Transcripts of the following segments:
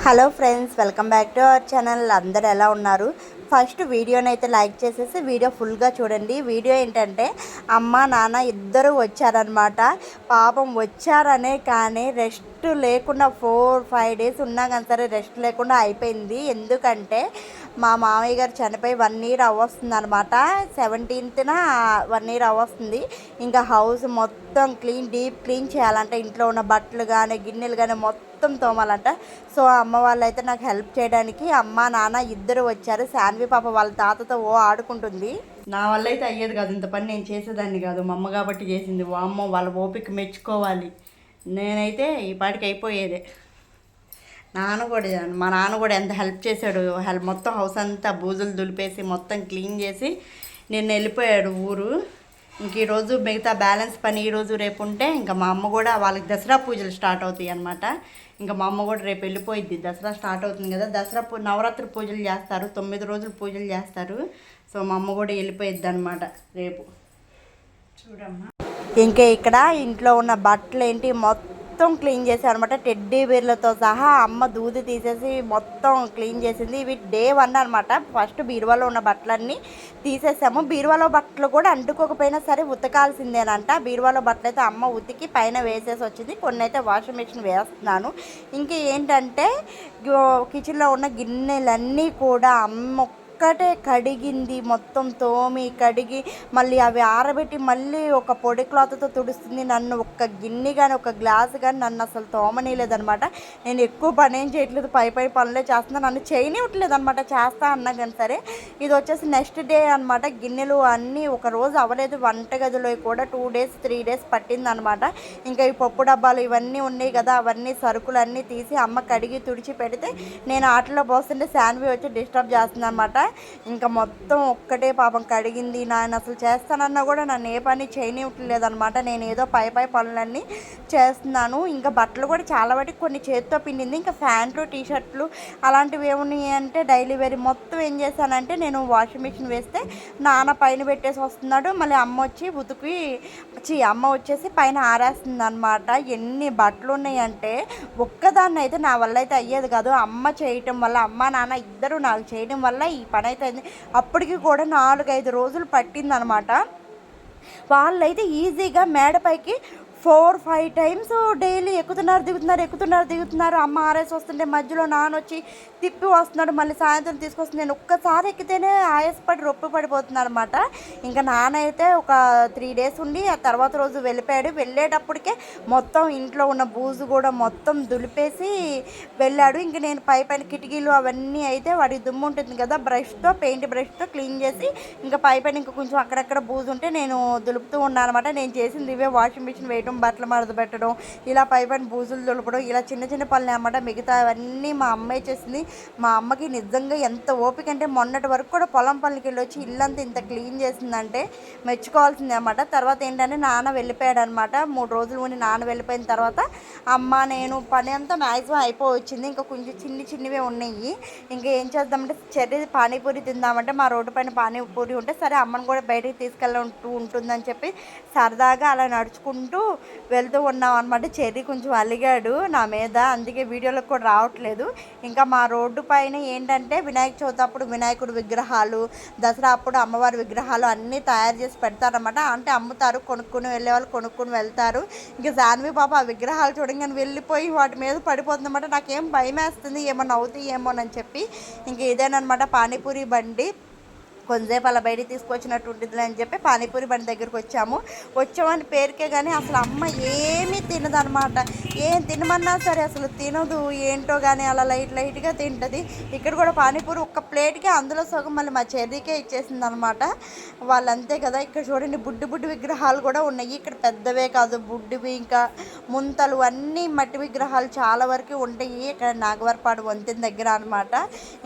Hello friends, welcome back to our channel. అందరు ఎలా ఉన్నారు? ఫస్ట్ వీడియోని అయితే లైక్ చేసేసి వీడియో ఫుల్గా చూడండి. వీడియో ఏంటంటే అమ్మ నాన్న ఇద్దరు వచ్చారనమాట. పాపం వచ్చారనే కానీ రెస్ట్ లేకుండా 4-5 డేస్ ఉన్నా కానీ సరే రెస్ట్ లేకుండా అయిపోయింది. ఎందుకంటే మా మామయ్య గారు చనిపోయి 1 ఇయర్ అవ్వస్తుంది అనమాట. 17th 1 year అవ్వస్తుంది. ఇంకా హౌస్ మొత్తం డీప్ క్లీన్ చేయాలంట. ఇంట్లో ఉన్న బట్టలు కానీ గిన్నెలు కానీ మొత్తం తోమాలంట. సో అమ్మ వాళ్ళు అయితే నాకు హెల్ప్ చేయడానికి అమ్మ నాన్న ఇద్దరు వచ్చారు. శాన్వి పాప వాళ్ళ తాతతో ఆడుకుంటుంది. నా వల్ల అయితే అయ్యేది కాదు, ఇంత పని నేను చేసేదాన్ని కాదు. మా అమ్మ కాబట్టి చేసింది. అమ్మ వాళ్ళ ఓపిక మెచ్చుకోవాలి. నేనైతే ఈ పాటికి అయిపోయేదే. మా నాన్న కూడా ఎంత హెల్ప్ చేశాడు. మొత్తం హౌస్ అంతా బూజులు దులిపేసి మొత్తం క్లీన్ చేసి నిన్న వెళ్ళిపోయాడు ఊరు. ఇంక ఈరోజు మిగతా బ్యాలెన్స్ పని ఈరోజు రేపు ఉంటే ఇంకా మా అమ్మ కూడా వాళ్ళకి దసరా పూజలు స్టార్ట్ అవుతాయి అన్నమాట. ఇంకా మా అమ్మ కూడా రేపు వెళ్ళిపోయిద్ది. దసరా స్టార్ట్ అవుతుంది కదా, నవరాత్రి పూజలు చేస్తారు, 9 రోజులు పూజలు చేస్తారు. సో మా అమ్మ కూడా వెళ్ళిపోయిద్ది అనమాట రేపు. చూడమ్మా, ఇంకా ఇక్కడ ఇంట్లో ఉన్న బట్టలు ఏంటి మొత్తం క్లీన్ చేసాను అనమాట. టెడ్డీ బేర్లతో సహా అమ్మ దూది తీసేసి మొత్తం క్లీన్ చేసింది. ఇవి డే 1 అనమాట. ఫస్ట్ బీరువాలో ఉన్న బట్టలన్నీ తీసేసాము. బీరువాలో బట్టలు కూడా అంటుకోకపోయినా సరే ఉతకాల్సిందేనంట. బీరువాలో బట్టలు అయితే అమ్మ ఉతికి పైన వేసేసి వచ్చింది. కొన్ని అయితే వాషింగ్ మిషన్ వేస్తున్నాను. ఇంక ఏంటంటే కిచెన్లో ఉన్న గిన్నెలన్నీ కూడా అమ్మ ఒక్కటే కడిగింది. మొత్తం తోమి కడిగి మళ్ళీ అవి ఆరబెట్టి మళ్ళీ ఒక పొడి క్లాత్తో తుడుస్తుంది. నన్ను ఒక్క గిన్నె కానీ ఒక గ్లాస్ కానీ నన్ను అసలు తోమనీయలేదనమాట. నేను ఎక్కువ పని ఏం చేయట్లేదు, పై పనులే చేస్తున్నా. నన్ను చేయనివ్వట్లేదు అనమాట. చేస్తా అన్నా కానీ సరే. ఇది వచ్చేసి నెక్స్ట్ డే అనమాట. గిన్నెలు అన్నీ ఒక రోజు అవ్వలేదు. వంటగదిలో కూడా 2 డేస్ 3 డేస్ పట్టిందనమాట. ఇంకా ఈ పప్పు డబ్బాలు ఇవన్నీ ఉన్నాయి కదా, అవన్నీ సరుకులు అన్నీ తీసి అమ్మ కడిగి తుడిచి పెడితే నేను ఆటలో పోస్తుంటే శాన్వి వచ్చి డిస్టర్బ్ చేస్తుంది అనమాట. ఇంకా మొత్తం ఒక్కటే పాపం కడిగింది. నేను అసలు చేస్తానన్నా కూడా నన్ను ఏ పని చేయనివ్వట్లేదనమాట. నేను ఏదో పై పనులన్నీ చేస్తున్నాను. ఇంకా బట్టలు కూడా చాలా వాటికి కొన్ని చేతితో పిండింది. ఇంకా ప్యాంట్లు టీషర్ట్లు అలాంటివి ఏమున్నాయి అంటే డైలీ వేర్ మొత్తం ఏం చేశానంటే నేను వాషింగ్ మిషన్ వేస్తే నాన్న పైన పెట్టేసి వస్తున్నాడు. మళ్ళీ అమ్మ వచ్చేసి పైన ఆరేస్తుంది అనమాట. ఎన్ని బట్టలు ఉన్నాయంటే ఒక్కదాన్ని అయితే నా వల్ల అయితే అయ్యేది కాదు. అమ్మ చేయటం వల్ల, అమ్మ నాన్న ఇద్దరు నాకు చేయడం వల్ల ఈ పని అయితే అయింది. అప్పటికి కూడా 4-5 రోజులు పట్టిందనమాట. వాళ్ళైతే ఈజీగా మేడపైకి 4-5 టైమ్స్ డైలీ ఎక్కుతున్నారు. అమ్మ ఆరేసి వస్తుంటే మధ్యలో నాన్న వచ్చి తిప్పి వస్తున్నాడు. మళ్ళీ సాయంత్రం తీసుకొస్తుంది. నేను ఒక్కసారి ఎక్కితేనే ఆయాసపడి రొప్పి పడిపోతున్నాను అనమాట. ఇంకా నాన్న అయితే ఒక 3 డేస్ ఉండి ఆ తర్వాత రోజు వెళ్ళిపోయాడు. వెళ్ళేటప్పటికే మొత్తం ఇంట్లో ఉన్న బూజు కూడా మొత్తం దులిపేసి వెళ్ళాడు. ఇంక నేను పైన కిటికీలు అవన్నీ అయితే వాడికి దుమ్ము ఉంటుంది కదా, పెయింట్ బ్రష్తో క్లీన్ చేసి ఇంకా పైన ఇంకా కొంచెం అక్కడక్కడ బూజు ఉంటే నేను దులుపుతూ ఉన్నాను అనమాట. నేను చేసింది ఇవే: వాషింగ్ మిషన్ వేయడం, బట్టలు మడత పెట్టడం, ఇలా పైన బూజులు దులపడం, ఇలా చిన్న చిన్న పనులు అన్నమాట. మిగతా అవన్నీ మా అమ్మాయి చేసింది. మా అమ్మకి నిజంగా ఎంత ఓపిక అంటే మొన్నటి వరకు కూడా పొలం పనులకి వెళ్ళి ఇల్లంతా ఇంత క్లీన్ చేసిందంటే మెచ్చుకోవాల్సిందే అన్నమాట. తర్వాత ఏంటంటే నాన్న వెళ్ళిపోయాడు అనమాట. 3 రోజులు ఉండి నాన్న వెళ్ళిపోయిన తర్వాత అమ్మ నేను పని అంతా మ్యాక్సిమం అయిపోవచ్చింది. ఇంకా కొంచెం చిన్నవే ఉన్నాయి. ఇంకా ఏం చేద్దామంటే చెర్రీ పానీపూరి తిందామంటే మా రోడ్డు పైన పానీపూరి ఉంటే సరే అమ్మని కూడా బయటికి తీసుకెళ్ళి ఉంటుందని చెప్పి సరదాగా అలా నడుచుకుంటూ వెళ్తూ ఉన్నాం అనమాట. చెర్రీ కొంచెం అలిగాడు నా మీద, అందుకే వీడియోలకు కూడా రావట్లేదు. ఇంకా మా రోడ్డు పైన ఏంటంటే వినాయక చవితి అప్పుడు వినాయకుడు విగ్రహాలు, దసరా అప్పుడు అమ్మవారి విగ్రహాలు అన్నీ తయారు చేసి పెడతారనమాట. అంటే అమ్ముతారు, కొనుక్కుని వెళ్ళే వాళ్ళు కొనుక్కుని వెళ్తారు. ఇంకా శాన్వి పాప ఆ విగ్రహాలు చూడంగానే వెళ్ళిపోయి వాటి మీద పడిపోతుందన్నమాట. నాకేం భయం వేస్తుంది, ఏమన్నా అవుతాయి ఏమోనని చెప్పి. ఇంక ఇదేనమాట పానీపూరి బండి. కొంతసేపు అలా బయటికి తీసుకొచ్చినట్టు ఉంటుంది అని చెప్పి పానీపూరి బండి దగ్గరికి వచ్చామని పేరుకే కానీ అసలు అమ్మ ఏమీ తినదనమాట. ఏం తినమన్నా సరే అసలు తినదు. ఏంటో కానీ అలా లైట్గా తింటుంది. ఇక్కడ కూడా పానీపూరి ఒక్క ప్లేట్కే అందులో సగం మళ్ళీ మా చెర్రీకే ఇచ్చేసింది అనమాట. వాళ్ళు అంతే కదా. ఇక్కడ చూడండి బుడ్డి విగ్రహాలు కూడా ఉన్నాయి. ఇక్కడ పెద్దవే కాదు, బుడ్డివి, ఇంకా ముంతలు అన్నీ మట్టి విగ్రహాలు చాలా వరకు ఉంటాయి ఇక్కడ నాగవరపాడు వంతెన దగ్గర అనమాట.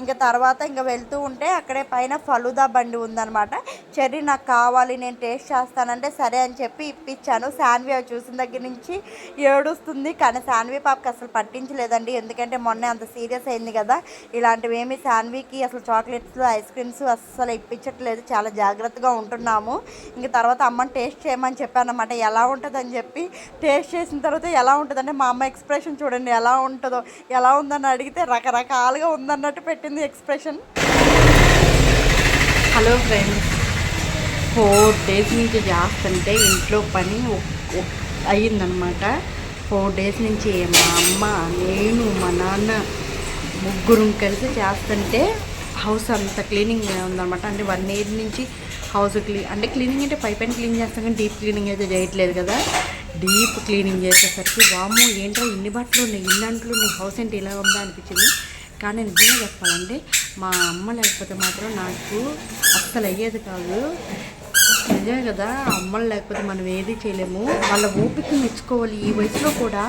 ఇంకా తర్వాత ఇంకా వెళ్తూ ఉంటే అక్కడే పైన ఫలుదా బండి ఉందన్నమాట. చెర్రీ నాకు కావాలి, నేను టేస్ట్ చేస్తానంటే సరే అని చెప్పి ఇప్పించాను. శాన్వి అవి చూసిన దగ్గర నుంచి ఏడుస్తుంది. కానీ శాన్వి పాపకి అసలు పట్టించలేదండి, ఎందుకంటే మొన్నే అంత సీరియస్ అయింది కదా. ఇలాంటివి ఏమి శాన్వికి అసలు చాక్లెట్స్ ఐస్ క్రీమ్స్ అస్సలు ఇప్పించట్లేదు, చాలా జాగ్రత్తగా ఉంటున్నాము. ఇంక తర్వాత అమ్మని టేస్ట్ చేయమని చెప్పాను అన్నమాట, ఎలా ఉంటుందని చెప్పి. టేస్ట్ చేసిన తర్వాత ఎలా ఉంటుందంటే మా అమ్మ ఎక్స్ప్రెషన్ చూడండి ఎలా ఉంటుందో. ఎలా ఉందని అడిగితే రకరకాలుగా ఉందన్నట్టు పెట్టింది ఎక్స్ప్రెషన్. హలో ఫ్రెండ్స్, 4 days నుంచి చేస్తుంటే ఇంట్లో పని అయ్యిందనమాట. 4 days నుంచి మా అమ్మ, నేను, మా నాన్న ముగ్గురు కలిసి చేస్తుంటే హౌస్ అంతా క్లీనింగ్ ఉందన్నమాట. అంటే 1 year నుంచి హౌస్ అంటే క్లీనింగ్ అంటే పైన క్లీన్ చేస్తాం కానీ డీప్ క్లీనింగ్ అయితే చేయట్లేదు కదా. డీప్ క్లీనింగ్ చేసేసరికి వాము ఏంటో ఇన్ని బట్టలు ఉన్నాయి, ఇన్ని అంట్లు ఉన్నాయి, హౌస్ ఏంటి ఇలా ఉందా అనిపించింది. కానీ నిజంగా చెప్పాలంటే మా అమ్మ లేకపోతే మాత్రం నాకు అస్సలు అయ్యేది కాదు. నిజమే కదా, అమ్మలు లేకపోతే మనం ఏది చేయలేము. వాళ్ళ ఓపిక మెచ్చుకోవాలి. ఈ వయసులో కూడా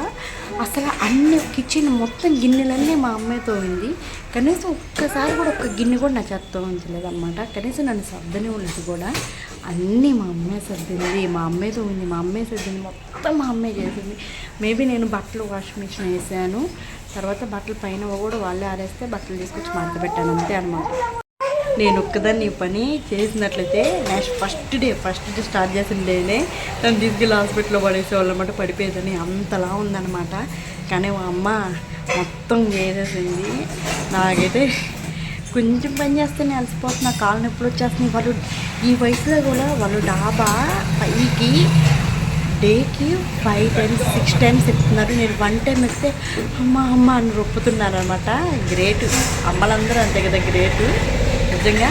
అసలు అన్ని కిచెన్ మొత్తం గిన్నెలన్నీ మా అమ్మే తోమింది. కనీసం ఒక్కసారి కూడా ఒక్క గిన్నె కూడా నా చేత తోమించలేదు అనమాట. కనీసం నన్ను సర్దని ఉండదు కూడా, అన్నీ మా అమ్మే సర్దింది, మా అమ్మే తోమింది, మా అమ్మే సర్దింది, మొత్తం మా అమ్మే చేసింది. మేబీ నేను బట్టలు వాషింగ్ మిషన్ వేసాను, తర్వాత బట్టలు పైన కూడా వాళ్ళే ఆరేస్తే బట్టలు తీసుకొచ్చి మడత పెట్టాను, అంతే అనమాట. నేను ఒక్కదాన్ని ఈ పని చేసినట్లయితే ఫస్ట్ డే స్టార్ట్ చేసిన డేనే నన్ను తీసుకెళ్ళి హాస్పిటల్లో పడేసేవాళ్ళు అనమాట, పడిపోయేదని అంతలా ఉందన్నమాట. కానీ మా అమ్మ మొత్తం చేసేసింది. నాకైతే కొంచెం పని చేస్తేనే అలసిపోతున్నా, కాళ్ళు నొప్పులు వచ్చేస్తున్నాయి. వాళ్ళు ఈ వయసులో కూడా వాళ్ళు డాబా పైకి డేకి 5 times 6 times చెప్తున్నారు. నేను 1 time ఎక్కితే అమ్మ అని రొప్పుతున్నారు అనమాట. గ్రేటు, అమ్మలందరూ అంతే కదా గ్రేటు నిజంగా.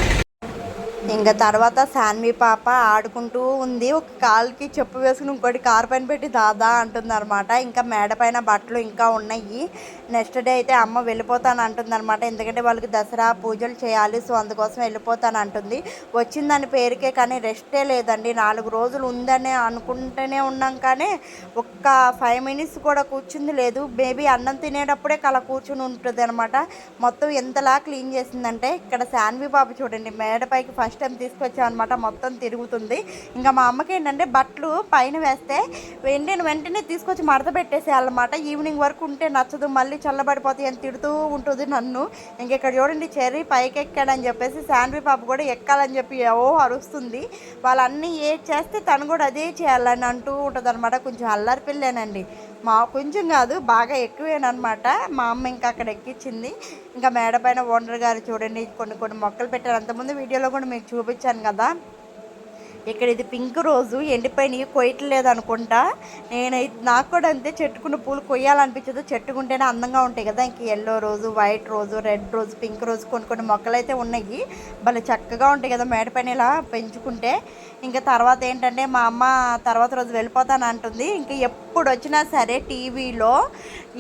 ఇంకా తర్వాత శాన్వి పాప ఆడుకుంటూ ఉంది. ఒక కాలుకి చెప్పు వేసుకుని ఇంకోటి కారు పైన పెట్టి దాదా అంటుంది అనమాట. ఇంకా మేడ పైన బట్టలు ఇంకా ఉన్నాయి. నెక్స్ట్ డే అయితే అమ్మ వెళ్ళిపోతాను అంటుంది అనమాట, ఎందుకంటే వాళ్ళకి దసరా పూజలు చేయాలి, సో అందుకోసం వెళ్ళిపోతాను అంటుంది. వచ్చిందని పేరుకే కానీ రెస్టే లేదండి. 4 రోజులు ఉందని అనుకుంటూనే ఉన్నాం కానీ ఒక్క 5 minutes కూడా కూర్చుంది లేదు. బేబీ అన్నం తినేటప్పుడే అలా కూర్చుని ఉంటుంది అనమాట. మొత్తం ఎంతలా క్లీన్ చేసిందంటే, ఇక్కడ శాన్వి పాప చూడండి మేడపైకి ఫస్ట్ టైం తీసుకొచ్చామన్నమాట, మొత్తం తిరుగుతుంది. ఇంకా మా అమ్మకి ఏంటంటే బట్టలు పైన వేస్తే వెంటనే తీసుకొచ్చి మడత పెట్టేసేయాలన్నమాట. ఈవినింగ్ వరకు ఉంటే నచ్చదు, మళ్ళీ చల్లబడిపోతాయి అని తిడుతూ ఉంటుంది నన్ను. ఇంక ఇక్కడ చూడండి చెర్రీ పైకి ఎక్కాడని చెప్పేసి శాన్వి పాప కూడా ఎక్కాలని చెప్పి అరుస్తుంది. వాళ్ళన్నీ ఏది చేస్తే తను కూడా అదే చేయాలని అంటూ ఉంటుంది అనమాట. కొంచెం అల్లరి పిల్లేనండి, కొంచెం కాదు బాగా ఎక్కువేనమాట. మా అమ్మ ఇంకా అక్కడ ఎక్కించింది. ఇంకా మేడ పైన ఓనర్ గారు చూడండి కొన్ని మొక్కలు పెట్టారు. అంతకుముందు వీడియోలో కూడా మీకు చూపించాను కదా. ఇక్కడ ఇది పింక్ రోజు, ఎండిపోయినవి కొయ్యట్లేదు అనుకుంటా. నాకు కూడా అంతే, చెట్టుకున్న పూలు కొయ్యాలనిపించదు, చెట్టుకుంటేనే అందంగా ఉంటాయి కదా. ఇంక ఎల్లో రోజు, వైట్ రోజు, రెడ్ రోజు, పింక్ రోజు కొన్ని మొక్కలు అయితే ఉన్నాయి. భలే చక్కగా ఉంటాయి కదా మేడపైన ఇలా పెంచుకుంటే. ఇంకా తర్వాత ఏంటంటే మా అమ్మ తర్వాత రోజు వెళ్ళిపోతాను అంటుంది. ఇంకా ఎప్పుడు వచ్చినా సరే టీవీలో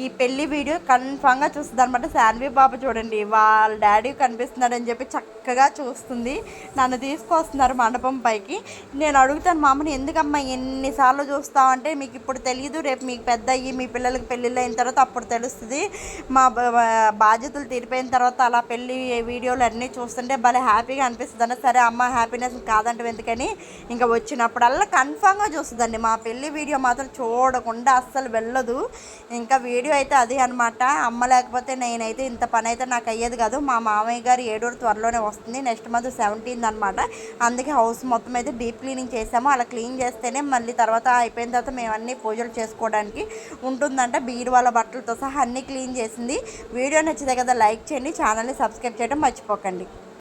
ఈ పెళ్లి వీడియో కన్ఫామ్గా చూస్తుంది అనమాట. శాన్వి పాప చూడండి వాళ్ళ డాడీ కనిపిస్తున్నాడని చెప్పి చక్కగా చూస్తుంది. నన్ను తీసుకొస్తున్నారు మండపం పైకి. నేను అడుగుతాను మా అమ్మని, ఎందుకమ్మా ఎన్నిసార్లు చూస్తామంటే, మీకు ఇప్పుడు తెలియదు, రేపు మీకు పెద్ద అయ్యి మీ పిల్లలకి పెళ్ళిళ్ళు అయిన తర్వాత అప్పుడు తెలుస్తుంది. మా బాధ్యతలు తీరిపోయిన తర్వాత అలా పెళ్ళి వీడియోలు అన్నీ చూస్తుంటే భలే హ్యాపీగా అనిపిస్తుంది అన్న. సరే అమ్మ హ్యాపీనెస్ కాదంటే ఎందుకని ఇంకా వచ్చినప్పుడల్లా కన్ఫామ్గా చూస్తుందండి. మా పెళ్ళి వీడియో మాత్రం చూడకుండా అస్సలు వెళ్ళదు. ఇంకా వీడియో అయితే అది అనమాట. అమ్మ లేకపోతే నేనైతే ఇంత పని అయితే నాకు అయ్యేది కాదు. మా మామయ్య గారు 7 త్వరలోనే వస్తుంది, నెక్స్ట్ మంత్ 17th అనమాట. అందుకే హౌస్ మొత్తం అయితే డీప్ క్లీనింగ్ చేసాము. అలా క్లీన్ చేస్తేనే మళ్ళీ తర్వాత అయిపోయిన తర్వాత మేము అన్ని పూజలు చేసుకోవడానికి ఉంటుందంట. బీరువాల బట్టలతో సహా అన్నీ క్లీన్ చేసింది. వీడియో నచ్చితే కదా లైక్ చేయండి, ఛానల్ని సబ్స్క్రైబ్ చేయడం మర్చిపోకండి.